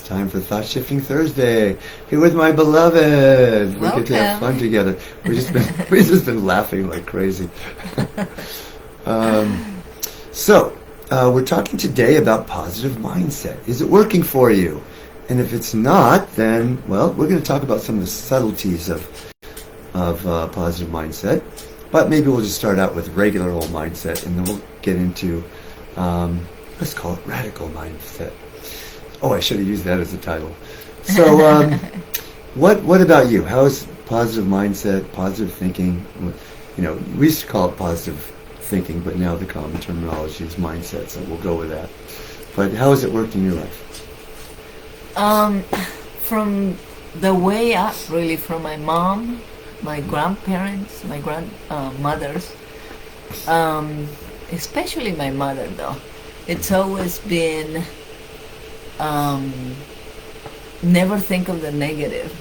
time for Thought Shifting Thursday. Here with my beloved. We get to have fun together. We've just been laughing like crazy. So we're talking today about positive mindset. Is it working for you? And if it's not, then we're going to talk about some of the subtleties of positive mindset. But maybe we'll just start out with regular old mindset, and then we'll get into let's call it radical mindset. Oh, I should have used that as a title. So, what about you? How is positive mindset, positive thinking? We used to call it positive thinking, but now the common terminology is mindset, so we'll go with that. But how has it worked in your life? From the way up, really, from my mom, my grandparents, my grandmothers, especially my mother, though. It's always been never think of the negative,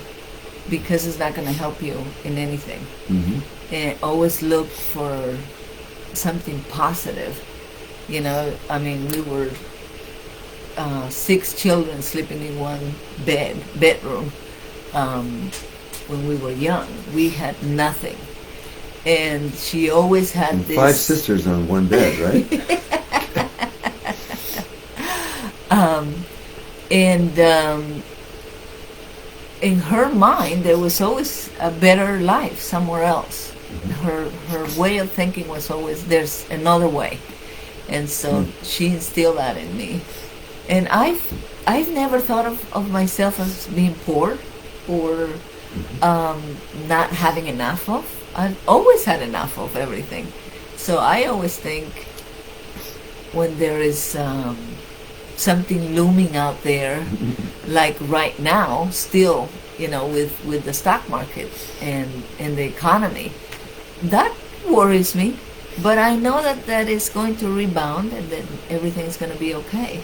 because it's not going to help you in anything. Mm-hmm. And always look for something positive. We were 6 children sleeping in one bedroom when we were young. We had nothing. And she always had and this... 5 sisters on one bed, right? In her mind, there was always a better life somewhere else. Mm-hmm. Her way of thinking was always, there's another way. And so she instilled that in me. And I've never thought of myself as being poor or not having enough of. I've always had enough of everything. So I always think when there is something looming out there, like right now, still, with the stock market and the economy, that worries me. But I know that is going to rebound and that everything's going to be okay,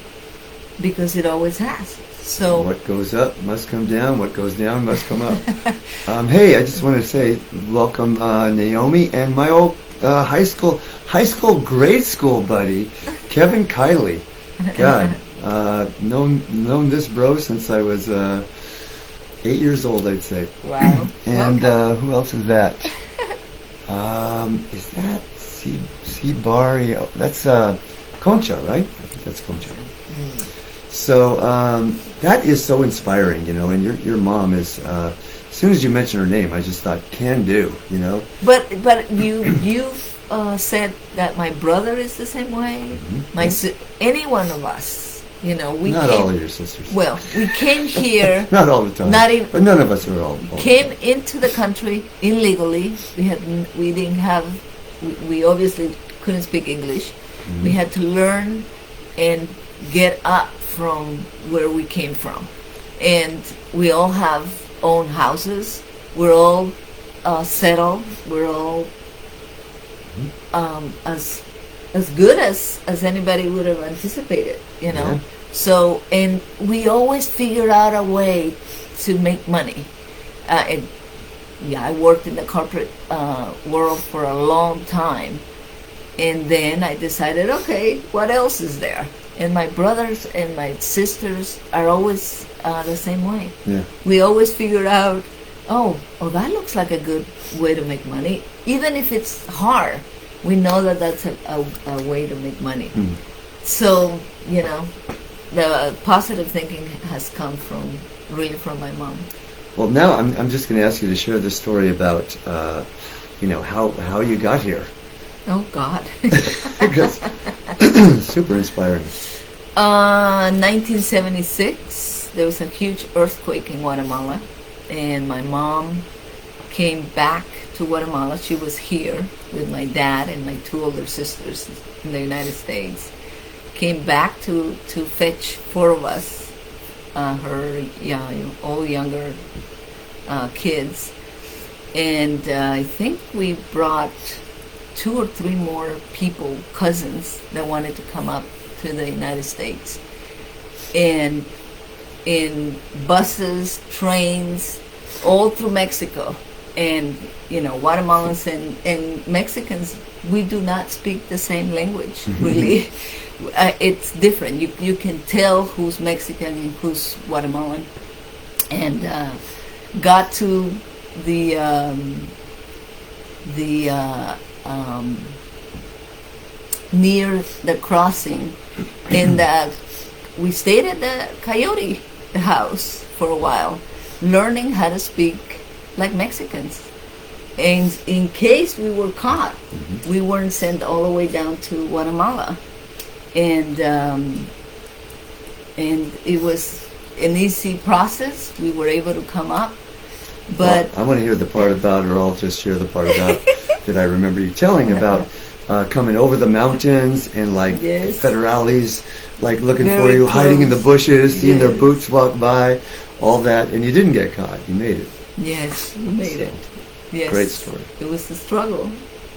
because it always has. So what goes up must come down. What goes down must come up. Hey, I just want to say welcome, Naomi, and my old high school, grade school buddy, Kevin Kiley. God, known this bro since I was 8 years old, I'd say. Wow. And who else is that? Is that C-Bari? That's Concha, right? I think that's Concha. Mm. So that is so inspiring, and your mom is. As soon as you mentioned her name, I just thought, can do, But you said that my brother is the same way. Mm-hmm. Any one of us. We not all of your sisters. Well, we came here. Not all the time. But none of us are all came into the country illegally. We obviously couldn't speak English. Mm-hmm. We had to learn and get up from where we came from, and we all have own houses. We're all settled. We're all as good as anybody would have anticipated, Yeah. So, and we always figure out a way to make money. I worked in the corporate world for a long time, and then I decided, okay, what else is there? And my brothers and my sisters are always the same way. Yeah. We always figure out, oh, that looks like a good way to make money. Even if it's hard, we know that that's a way to make money. Mm. So, the positive thinking has come from my mom. Well, now I'm just going to ask you to share the story about, how you got here. Oh, God. Because super inspiring. 1976, there was a huge earthquake in Guatemala, and my mom came back to Guatemala. She was here with my dad and my 2 older sisters in the United States. Came back to fetch 4 of us, all younger kids, and I think we brought 2 or 3 more people, cousins, that wanted to come up to the United States. And in buses, trains, all through Mexico. And, Guatemalans and Mexicans we do not speak the same language, really. It's different. You can tell who's Mexican and who's Guatemalan. And got to the near the crossing, and we stayed at the Coyote house for a while, learning how to speak like Mexicans. And in case we were caught, we weren't sent all the way down to Guatemala. And it was an easy process. We were able to come up. But I want to hear the part about, or I'll just share the part about that I remember you telling about coming over the mountains and like federales, like looking for you, hiding in the bushes, seeing their boots walk by, all that, and you didn't get caught. You made it. Yes, we made it. Yes. Great story. It was a struggle.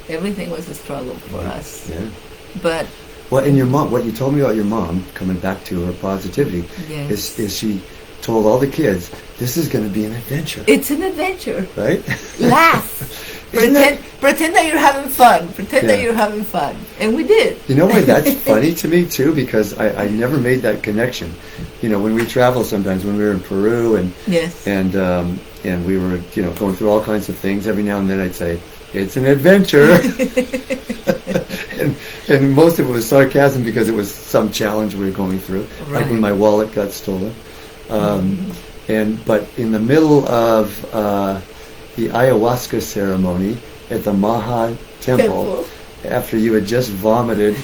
Everything was a struggle for us. Yeah. But well, and your mom, what you told me about your mom, coming back to her positivity, is she told all the kids, this is going to be an adventure. It's an adventure. Right? Laugh. Pretend that you're having fun. Pretend that you're having fun. And we did. You know why that's funny to me, too? Because I never made that connection. You know, when we travel sometimes, when we were in Peru and we were, you know, going through all kinds of things, every now and then I'd say, it's an adventure. and most of it was sarcasm because it was some challenge we were going through. Like when my wallet got stolen. But in the middle of the ayahuasca ceremony at the Maha Temple, after you had just vomited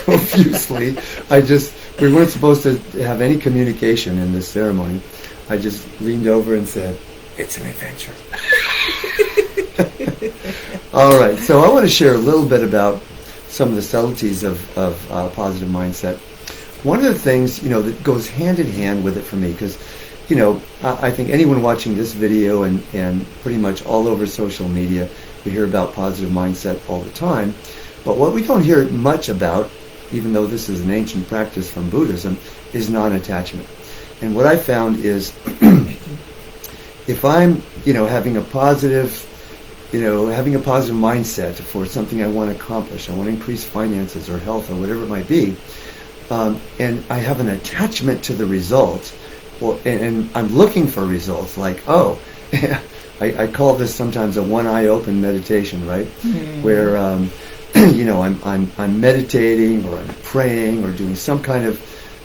profusely, we weren't supposed to have any communication in this ceremony. I just leaned over and said, it's an adventure. All right, so I want to share a little bit about some of the subtleties of positive mindset. One of the things, you know, that goes hand in hand with it for me, because, you know, I think anyone watching this video and pretty much all over social media, we hear about positive mindset all the time. But what we don't hear much about, even though this is an ancient practice from Buddhism, is non-attachment. And what I found is if I'm, you know, having a positive mindset for something I want to accomplish, I want to increase finances or health or whatever it might be, and I have an attachment to the result, and I'm looking for results, like, I call this sometimes a one eye open meditation, right? Where you know, I'm meditating or I'm praying or doing some kind of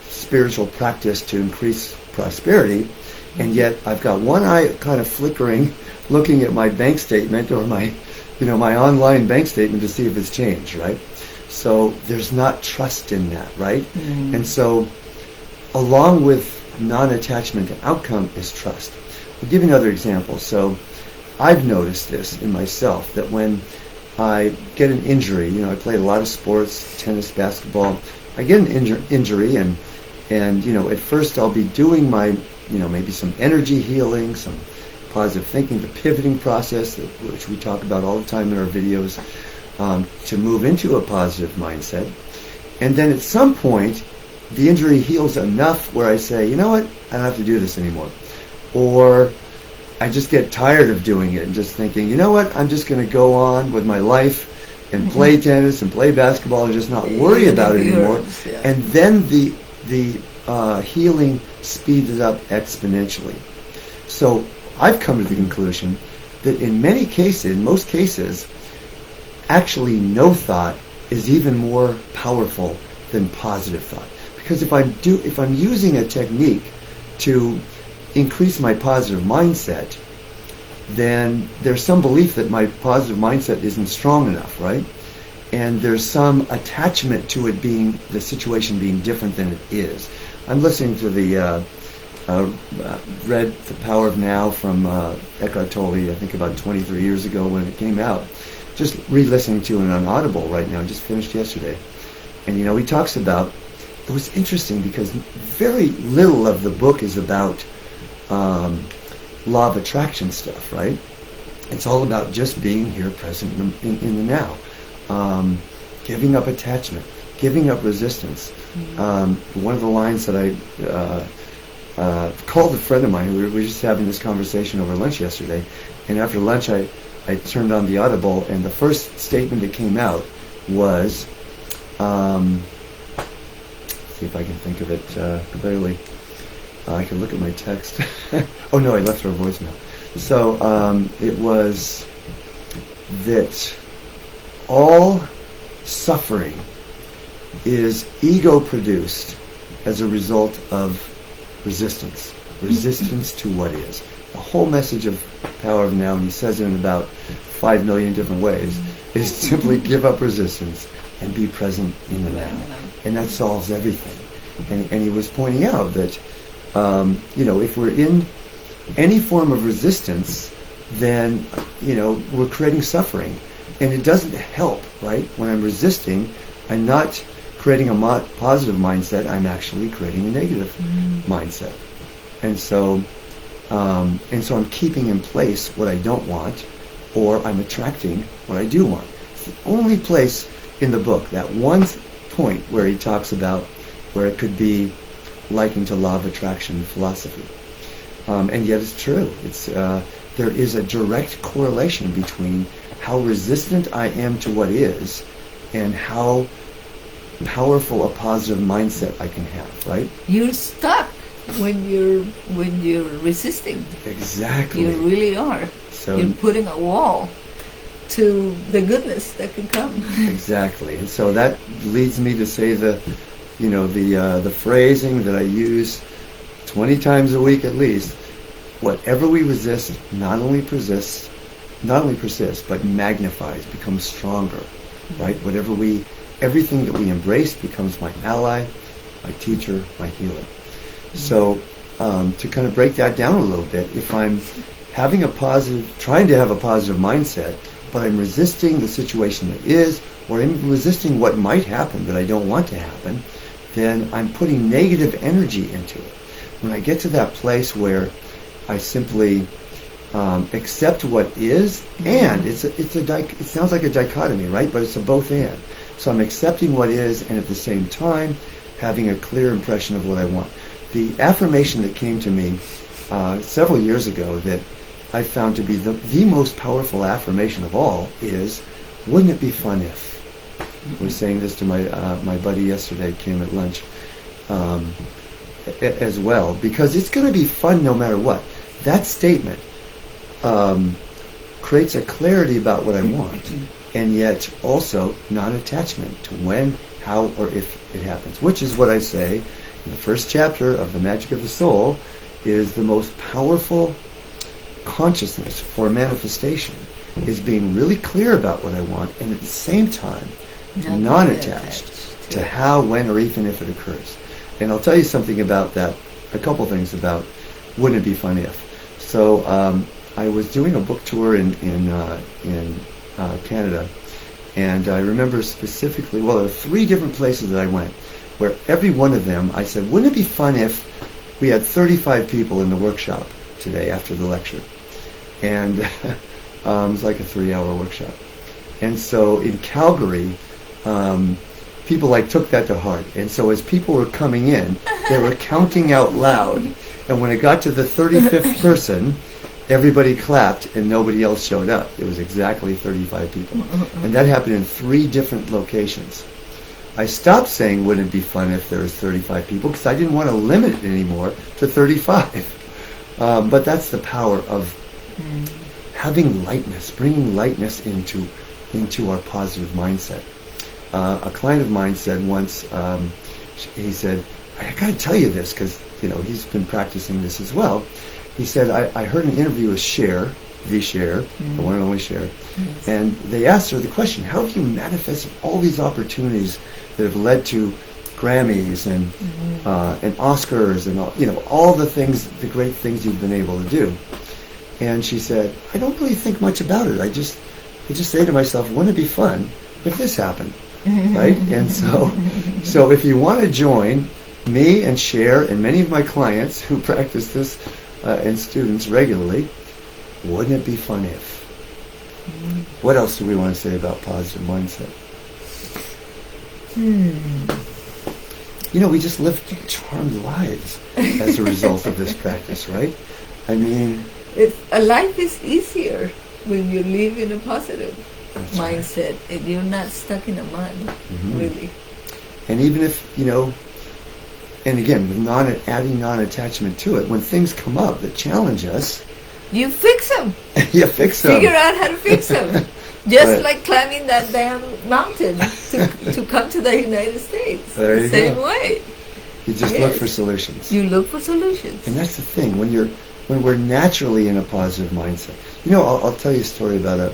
spiritual practice to increase prosperity, and yet I've got one eye kind of flickering, looking at my bank statement or my online bank statement to see if it's changed, right? So there's not trust in that, right? And so along with non-attachment to outcome is trust. I'll give you another example. So I've noticed this in myself, that when I get an injury, you know, I played a lot of sports, tennis, basketball, I get an injury and you know, at first I'll be doing my, you know, maybe some energy healing, some positive thinking, the pivoting process, which we talk about all the time in our videos, to move into a positive mindset. And then at some point, the injury heals enough where I say, you know what, I don't have to do this anymore. Or I just get tired of doing it and just thinking, you know what, I'm just going to go on with my life and play tennis and play basketball and just not worry about it anymore. And then the healing speeds up exponentially. So I've come to the conclusion that in most cases, actually no thought is even more powerful than positive thought. Because if I'm using a technique to increase my positive mindset, then there's some belief that my positive mindset isn't strong enough, right? And there's some attachment to it being, the situation being different than it is. I'm listening to the read The Power of Now from Eckhart Tolle, I think about 23 years ago when it came out. Just re-listening to it on Audible right now, just finished yesterday. And you know, he talks about, it was interesting because very little of the book is about law of attraction stuff, right? It's all about just being here present in the now. Giving up attachment, giving up resistance. One of the lines that I called a friend of mine. We were just having this conversation over lunch yesterday, and after lunch I turned on the Audible, and the first statement that came out was, see if I can think of it clearly. I can look at my text. Oh no, I left her a voicemail. So it was that all suffering is ego-produced as a result of resistance to what is. The whole message of Power of Now, and he says it in about 5 million different ways, is simply give up resistance and be present in the now. And that solves everything. And he was pointing out that, if we're in any form of resistance, then, we're creating suffering. And it doesn't help, right? When I'm resisting, I'm not creating a positive mindset, I'm actually creating a negative mindset. And so I'm keeping in place what I don't want, or I'm attracting what I do want. It's the only place in the book, that one point where he talks about where it could be likened to law of attraction philosophy. And yet it's true. It's there is a direct correlation between how resistant I am to what is and how powerful a positive mindset I can have, right? You're stuck when you're resisting. Exactly. You really are. So you're putting a wall to the goodness that can come. Exactly. And so that leads me to say the phrasing that I use 20 times a week at least. Whatever we resist not only persists, but magnifies, becomes stronger, right? Everything that we embrace becomes my ally, my teacher, my healer. So to kind of break that down a little bit, if I'm trying to have a positive mindset, but I'm resisting the situation that is, or I'm resisting what might happen that I don't want to happen, then I'm putting negative energy into it. When I get to that place where I simply accept what is, and it sounds like a dichotomy, right? But it's a both and. So I'm accepting what is, and at the same time having a clear impression of what I want. The affirmation that came to me several years ago that I found to be the most powerful affirmation of all is, wouldn't it be fun if? I was saying this to my buddy yesterday, came at lunch, as well, because it's going to be fun no matter what. That statement creates a clarity about what I want, and yet also non-attachment to when, how, or if it happens, which is what I say in the first chapter of The Magic of the Soul is the most powerful consciousness for manifestation, is being really clear about what I want, and at the same time non-attached to how, when, or even if it occurs. And I'll tell you something about that, a couple things about wouldn't it be fun if. So I was doing a book tour in Canada, and I remember specifically, well, there were 3 different places that I went, where every one of them I said, wouldn't it be fun if we had 35 people in the workshop today after the lecture? And it was like a 3-hour workshop. And so in Calgary, people took that to heart. And so as people were coming in, they were counting out loud. And when it got to the 35th person, everybody clapped and nobody else showed up. It was exactly 35 people. And that happened in 3 different locations. I stopped saying, wouldn't it be fun if there was 35 people, because I didn't want to limit it anymore to 35. But that's the power of having lightness, bringing lightness into our positive mindset. A client of mine said once, he said, I got to tell you this, because he's been practicing this as well. He said, I heard an interview with Cher, the one and only Cher, and they asked her the question, how have you manifested all these opportunities that have led to Grammys and Oscars and all the things, the great things you've been able to do? And she said, I don't really think much about it. I just say to myself, wouldn't it be fun if this happened? Right? And so if you want to join me and Cher and many of my clients who practice this and students regularly, wouldn't it be fun if? What else do we want to say about positive mindset? we just live charmed lives as a result of this practice, right? I mean, A life is easier when you live in a positive mindset and you're not stuck in a mud, really. And even if, and again, with adding non-attachment to it, when things come up that challenge us, you fix them. You fix them. Figure out how to fix them. Just like climbing that damn mountain to come to the United States. There you Same go. way. You just look for solutions. You look for solutions. And that's the thing, when we're naturally in a positive mindset. I'll tell you a story about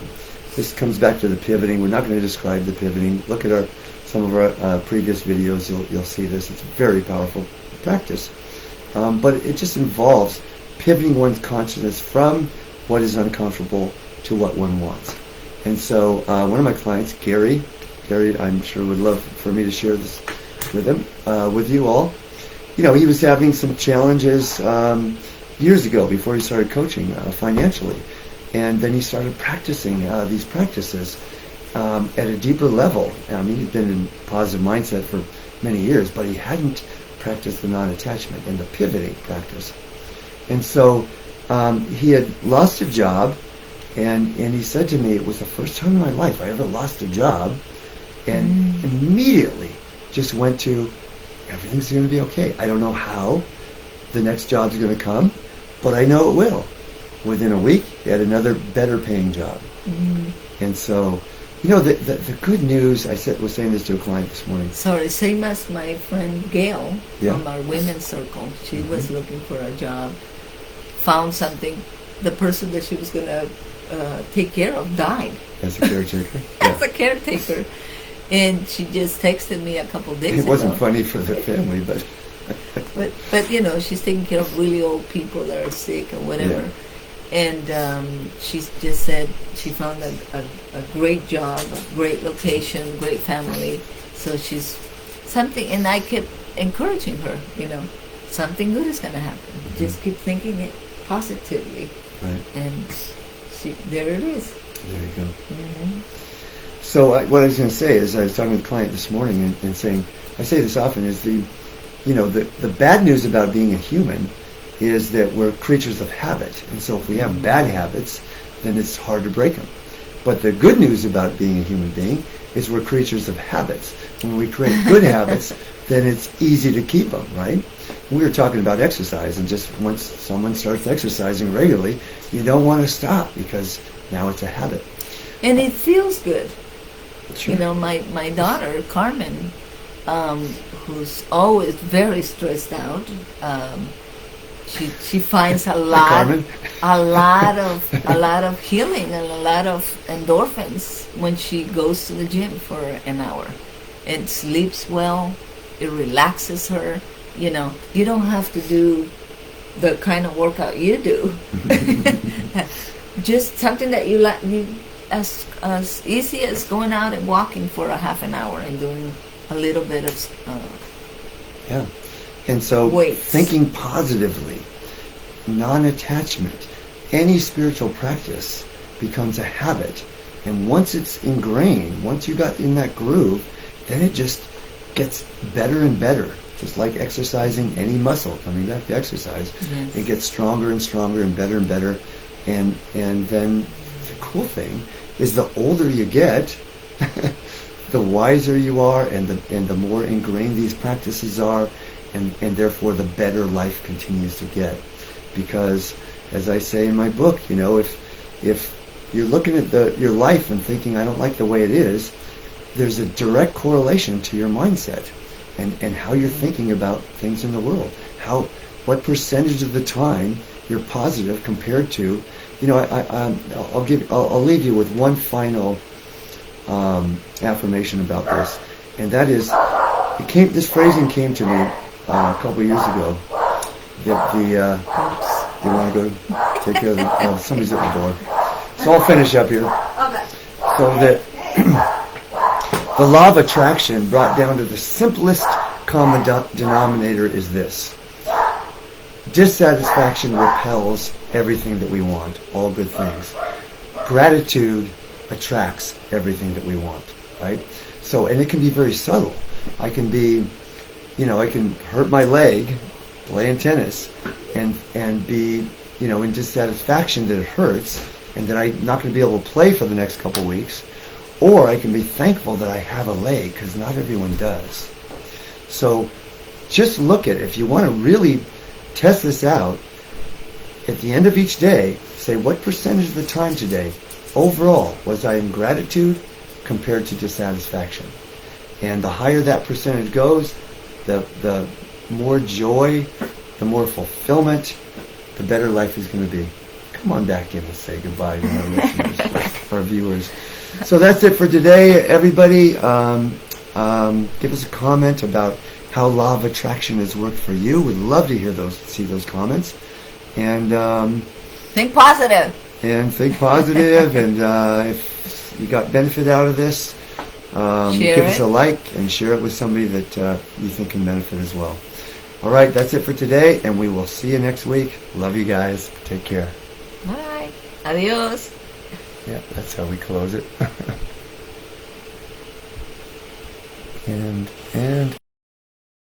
this comes back to the pivoting. We're not going to describe the pivoting. Look at some of our previous videos. You'll see this. It's a very powerful practice. But it just involves pivoting one's consciousness from what is uncomfortable to what one wants. And so one of my clients, Gary, I'm sure would love for me to share this with him, with you all. He was having some challenges years ago before he started coaching financially. And then he started practicing these practices at a deeper level. I mean, he'd been in positive mindset for many years, but he hadn't practiced the non-attachment and the pivoting practice. And so he had lost a job, and he said to me, it was the first time in my life I ever lost a job, and immediately just went to, everything's going to be okay. I don't know how the next job's going to come, but I know it will. Within a week, he had another better paying job. And so, the good news, was saying this to a client this morning. Sorry, same as my friend Gail from our women's circle. She was looking for a job, found something. The person that she was going to take care of died. As a caretaker? As a caretaker. And she just texted me a couple days ago. It wasn't funny for the family, but... but she's taking care of really old people that are sick or whatever. And she just said she found a great job, a great location, great family. So she's something, and I kept encouraging her, something good is going to happen. Just keep thinking it positively. Right. And there it is. There you go. So what I was going to say is I was talking with a client this morning and saying, I say this often, is the bad news about being a human is that we're creatures of habit. And so if we have bad habits, then it's hard to break them. But the good news about being a human being is we're creatures of habits. When we create good habits, then it's easy to keep them, right? We were talking about exercise, and just once someone starts exercising regularly, you don't want to stop because now it's a habit. And it feels good. Sure. My daughter, Carmen, who's always very stressed out, she finds a lot of healing and a lot of endorphins when she goes to the gym for an hour, and sleeps well. It relaxes her. You don't have to do the kind of workout you do. Just something that you like, as easy as going out and walking for a half an hour and doing a little bit of And so weights. Thinking positively, non-attachment, any spiritual practice becomes a habit. And once it's ingrained, once you got in that groove, then it just gets better and better. Just like exercising any muscle, coming back to exercise, it gets stronger and stronger and better. And then the cool thing is the older you get, the wiser you are, and the more ingrained these practices are, and therefore the better life continues to get. Because, as I say in my book, if you're looking at your life and thinking, I don't like the way it is, there's a direct correlation to your mindset and how you're thinking about things in the world. What percentage of the time you're positive compared to, I'll leave you with one final affirmation about this, and that is, this phrasing came to me a couple years ago. You want to go take care of somebody's at the door. So I'll finish up here. Okay. So that the law of attraction brought down to the simplest common denominator is this: dissatisfaction repels everything that we want, all good things. Gratitude attracts everything that we want, right? So, and it can be very subtle. I can be I can hurt my leg playing tennis and be, in dissatisfaction that it hurts and that I'm not going to be able to play for the next couple weeks. Or I can be thankful that I have a leg, because not everyone does. So just look at it. If you want to really test this out, at the end of each day, say, what percentage of the time today, overall, was I in gratitude compared to dissatisfaction? And the higher that percentage goes, the more joy, the more fulfillment, the better life is going to be. Come on back in and say goodbye to our listeners, our viewers. So that's it for today, everybody. Give us a comment about how law of attraction has worked for you. We'd love to see those comments. And think positive. And think positive. And if you got benefit out of this, give us a like and share it with somebody that you think can benefit as well. All right, that's it for today, and we will see you next week. Love you guys. Take care. Bye. Adios. Yeah, that's how we close it. and